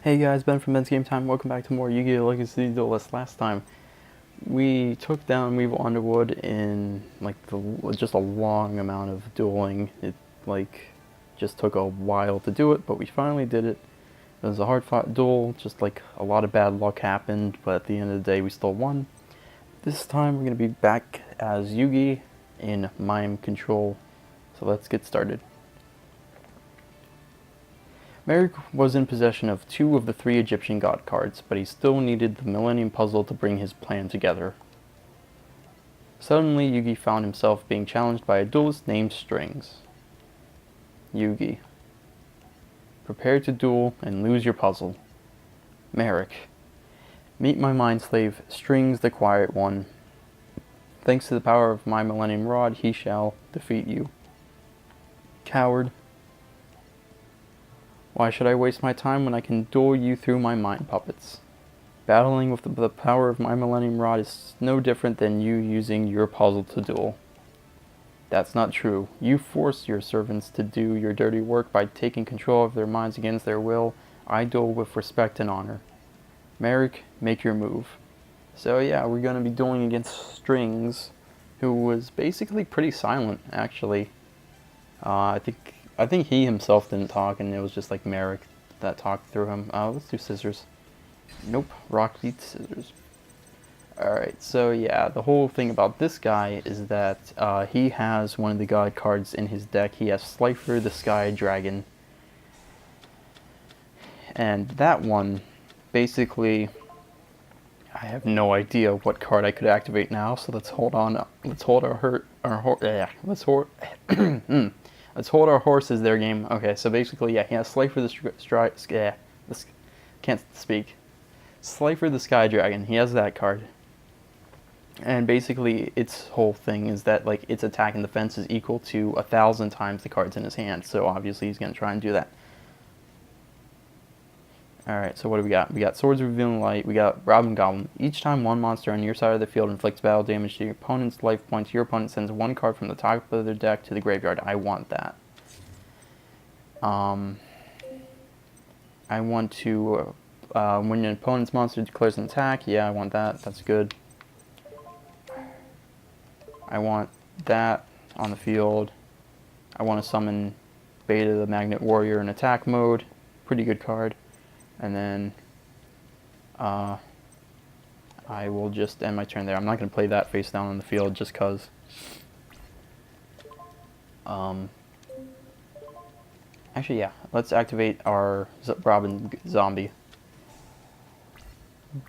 Hey guys, Ben from BensGameTime. Welcome back to more Yu-Gi-Oh! Legacy Duelist. Last time we took down Weevil Underwood in just a long amount of dueling. It just took a while to do it, but we finally did it. It was a hard-fought duel, just like a lot of bad luck happened, but at the end of the day we still won. This time we're going to be back as Yugi in Mime control, so let's get started. Merrick was in possession of 2 of the 3 Egyptian god cards, but he still needed the Millennium Puzzle to bring his plan together. Suddenly, Yugi found himself being challenged by a duelist named Strings. Yugi. Prepare to duel and lose your puzzle. Merrick. Meet my mind slave, Strings the Quiet One. Thanks to the power of my Millennium Rod, he shall defeat you. Coward. Why should I waste my time when I can duel you through my mind puppets? Battling with the power of my Millennium Rod is no different than you using your puzzle to duel. That's not true. You force your servants to do your dirty work by taking control of their minds against their will. I duel with respect and honor. Merrick, make your move. So yeah, we're going to be dueling against Strings, who was basically pretty silent, actually. I think he himself didn't talk, and it was just like Merrick that talked through him. Let's do scissors. Nope, rock beats scissors. Alright, so yeah, the whole thing about this guy is that he has one of the god cards in his deck. He has Slifer the Sky Dragon. And that one, basically, I have no idea what card I could activate now, so let's hold on. Let's hold let's hold our horses there, game. Okay, so basically, yeah, he has Slifer the can't speak. Slifer the Sky Dragon. He has that card. And basically, its whole thing is that like its attack and defense is equal to 1,000 times the cards in his hand. So obviously, he's gonna try and do that. Alright, so what do we got? We got Swords of Revealing Light, we got Robin Goblin. Each time one monster on your side of the field inflicts battle damage to your opponent's life points, your opponent sends one card from the top of their deck to the graveyard. I want that. I want to, when an opponent's monster declares an attack, yeah, I want that. That's good. I want that on the field. I want to summon Beta the Magnet Warrior in attack mode. Pretty good card. And then I will just end my turn there. I'm not going to play that face down on the field just because. Actually, yeah. Let's activate our Robin Zombie.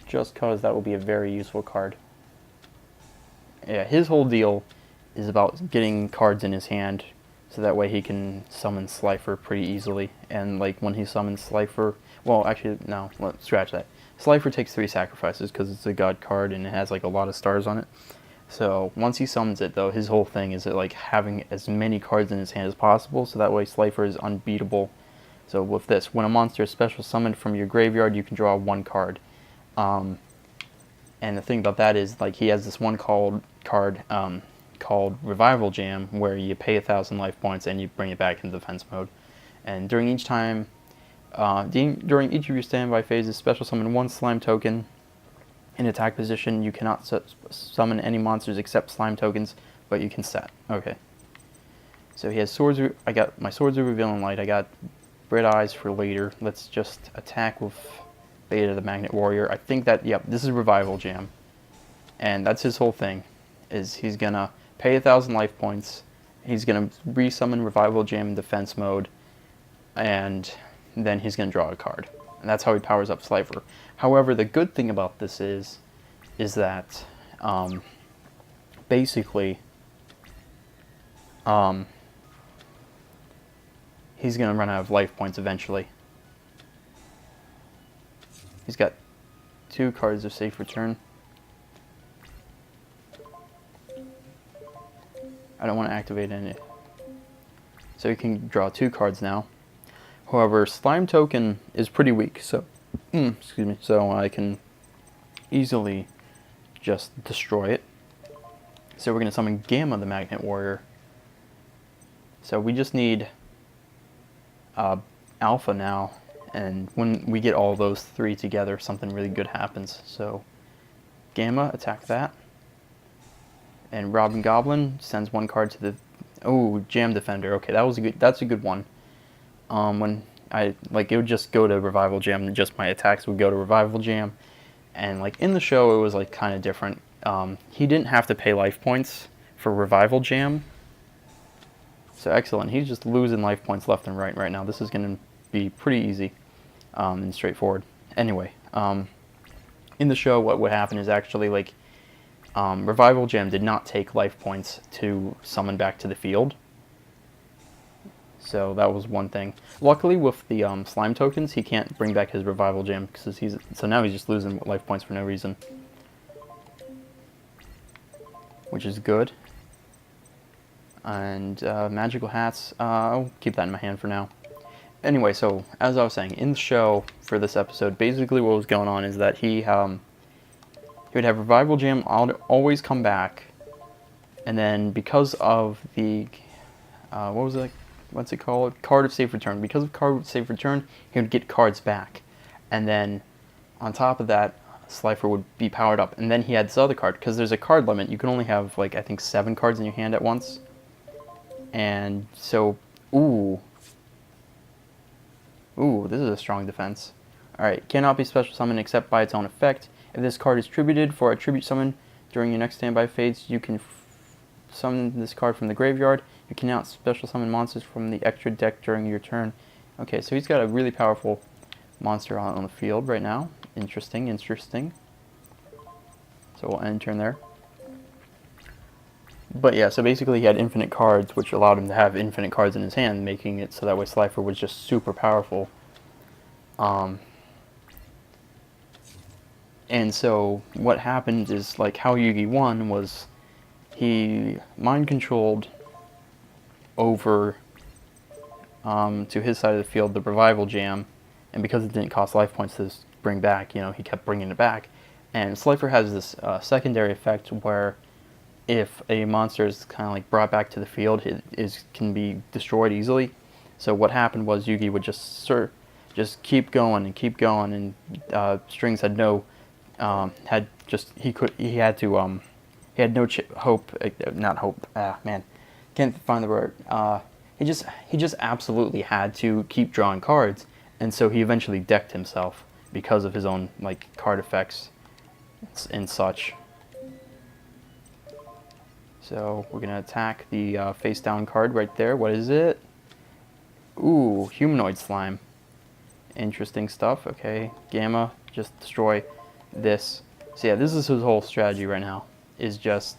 Just because that will be a very useful card. Yeah, his whole deal is about getting cards in his hand so that way he can summon Slifer pretty easily. And like when he summons Slifer, well, actually, no, let's scratch that. Slifer takes 3 sacrifices because it's a god card and it has like a lot of stars on it. So once he summons it, though, his whole thing is like having as many cards in his hand as possible, so that way Slifer is unbeatable. So with this, when a monster is special summoned from your graveyard, you can draw 1 card. And the thing about that is, like, he has this one card called Revival Jam, where you pay 1,000 life points and you bring it back in defense mode. And during each time, during each of your standby phases, special summon 1 slime token. In attack position, you cannot summon any monsters except slime tokens, but you can set. Okay. So he has swords. I got my Swords of Revealing Light. I got Red Eyes for later. Let's just attack with Beta the Magnet Warrior. I think that, yep, this is Revival Jam. And that's his whole thing, is he's gonna pay 1,000 life points, he's gonna resummon Revival Jam in defense mode, and then he's gonna draw a card. And that's how he powers up Slifer. However, the good thing about this is that, basically, he's gonna run out of life points eventually. He's got 2 cards of safe return. I don't want to activate any. So he can draw 2 cards now. However, Slime Token is pretty weak, so excuse me. So I can easily just destroy it. So we're gonna summon Gamma the Magnet Warrior. So we just need Alpha now, And when we get all those three together, something really good happens. So Gamma, attack that. And Robin Goblin sends one card to the... Oh, Jam Defender. Okay, that's a good one. When it would just go to Revival Jam, and just my attacks would go to Revival Jam. And like in the show, it was like kind of different. He didn't have to pay life points for Revival Jam. So excellent. He's just losing life points left and right now. This is going to be pretty easy and straightforward. Anyway, in the show, what would happen is actually like Revival Gem did not take life points to summon back to the field. So that was one thing. Luckily, with the slime tokens, he can't bring back his Revival Gem because so now he's just losing life points for no reason, which is good. And magical hats, I'll keep that in my hand for now. Anyway, so as I was saying, in the show for this episode, basically what was going on is that he would have Revival Gem always come back, and then because of the what's it called? Card of Safe Return. Because of Card of Safe Return, he would get cards back. And then, on top of that, Slifer would be powered up. And then he had this other card, because there's a card limit. You can only have, like, I think 7 cards in your hand at once. And so, ooh, this is a strong defense. Alright, cannot be special summoned except by its own effect. If this card is tributed for a tribute summon during your next standby phase, you can summon this card from the graveyard. You cannot special summon monsters from the extra deck during your turn. Okay, so he's got a really powerful monster on the field right now. Interesting. So we'll end turn there. But yeah, so basically he had infinite cards, which allowed him to have infinite cards in his hand, making it so that way Slifer was just super powerful. And so what happened is, like, how Yugi won was he mind controlled over to his side of the field the Revival Jam, and because it didn't cost life points to bring back, you know, he kept bringing it back. And Slifer has this secondary effect where if a monster is kind of like brought back to the field, it can be destroyed easily. So what happened was Yugi would just keep going, and Strings had no he had no hope, not hope. Man, can't find the word. He just absolutely had to keep drawing cards, and so he eventually decked himself because of his own like card effects and such. So we're gonna attack the face down card right there. What is it? Ooh, humanoid slime. Interesting stuff. Okay, Gamma, just destroy this. So yeah, this is his whole strategy right now, is just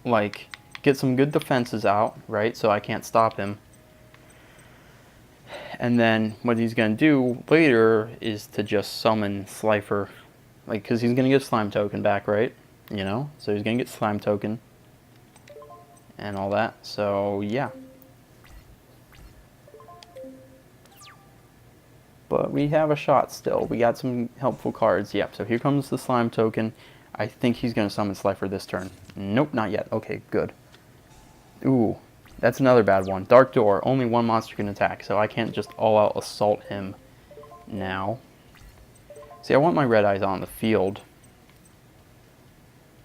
like get some good defenses out, right, so I can't stop him. And then what he's going to do later is to just summon Slifer, like, because he's going to get Slime Token back, right, you know, so he's going to get Slime Token and all that, so yeah. But we have a shot still. We got some helpful cards. Yep, so here comes the Slime Token. I think he's going to summon Slifer this turn. Nope, not yet. Okay, good. Ooh, that's another bad one. Dark Door. Only one monster can attack, so I can't just all-out assault him now. See, I want my Red Eyes on the field,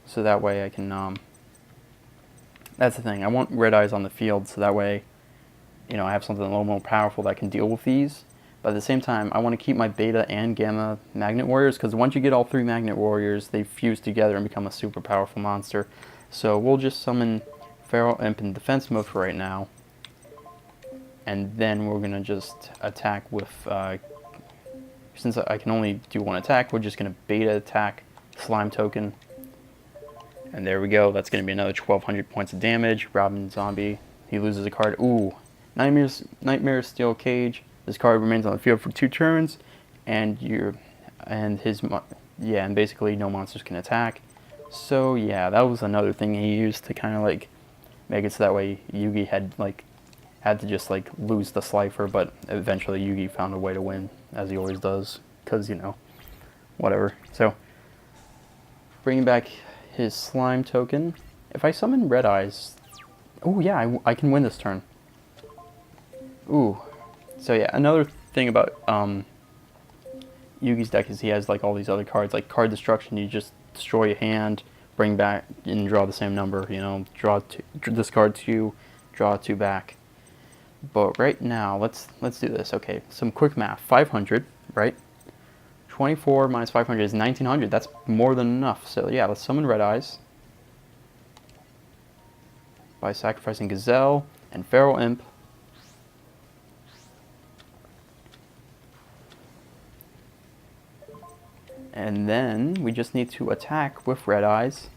so that way I can... that's the thing. I want Red Eyes on the field, so that way, you know, I have something a little more powerful that can deal with these. But at the same time, I want to keep my Beta and Gamma Magnet Warriors, because once you get all 3 Magnet Warriors, they fuse together and become a super powerful monster. So we'll just summon Feral Imp in defense mode for right now. And then we're going to just attack with... since I can only do one attack, we're just going to Beta attack Slime Token. And there we go. That's going to be another 1,200 points of damage. Robin Zombie, he loses a card. Ooh, Nightmare Steel Cage. This card remains on the field for 2 turns, and basically no monsters can attack. So yeah, that was another thing he used to kind of like make it so that way Yugi had to just like lose the Slifer, but eventually Yugi found a way to win, as he always does, because, you know, whatever. So bringing back his Slime Token. If I summon Red Eyes, oh yeah, I can win this turn. Ooh. So yeah, another thing about Yugi's deck is he has like all these other cards, like card destruction. You just destroy a hand, bring back, and draw the same number. You know, draw two, discard two, draw two back. But right now, let's do this. Okay, some quick math. 500, right? 24 minus 500 is 1900. That's more than enough. So yeah, let's summon Red Eyes by sacrificing Gazelle and Feral Imp. And then we just need to attack with Red Eyes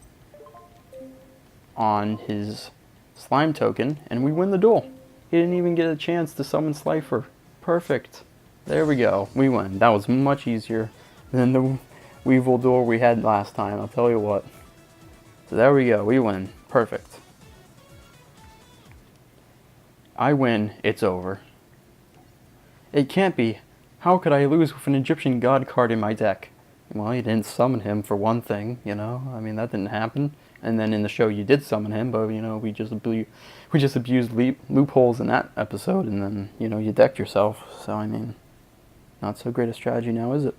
on his slime token, and we win the duel. He didn't even get a chance to summon Slifer. Perfect. There we go. We win. That was much easier than the Weevil duel we had last time, I'll tell you what. So there we go. We win. Perfect. I win. It's over. It can't be. How could I lose with an Egyptian god card in my deck? Well, you didn't summon him for one thing, you know. I mean, that didn't happen. And then in the show, you did summon him, but you know, we just abused loopholes in that episode, and then you know, you decked yourself. So I mean, not so great a strategy now, is it?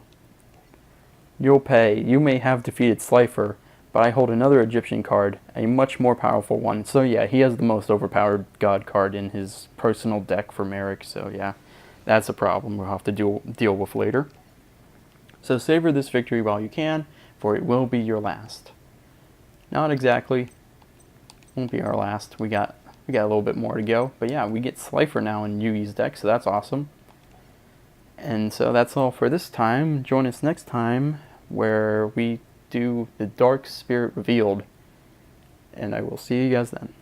You'll pay. You may have defeated Slifer, but I hold another Egyptian card, a much more powerful one. So yeah, he has the most overpowered god card in his personal deck for Merrick. So yeah, that's a problem we'll have to deal with later. So savor this victory while you can, for it will be your last. Not exactly. Won't be our last. We got a little bit more to go. But yeah, we get Slifer now in Yugi's deck, so that's awesome. And so that's all for this time. Join us next time where we do the Dark Spirit Revealed. And I will see you guys then.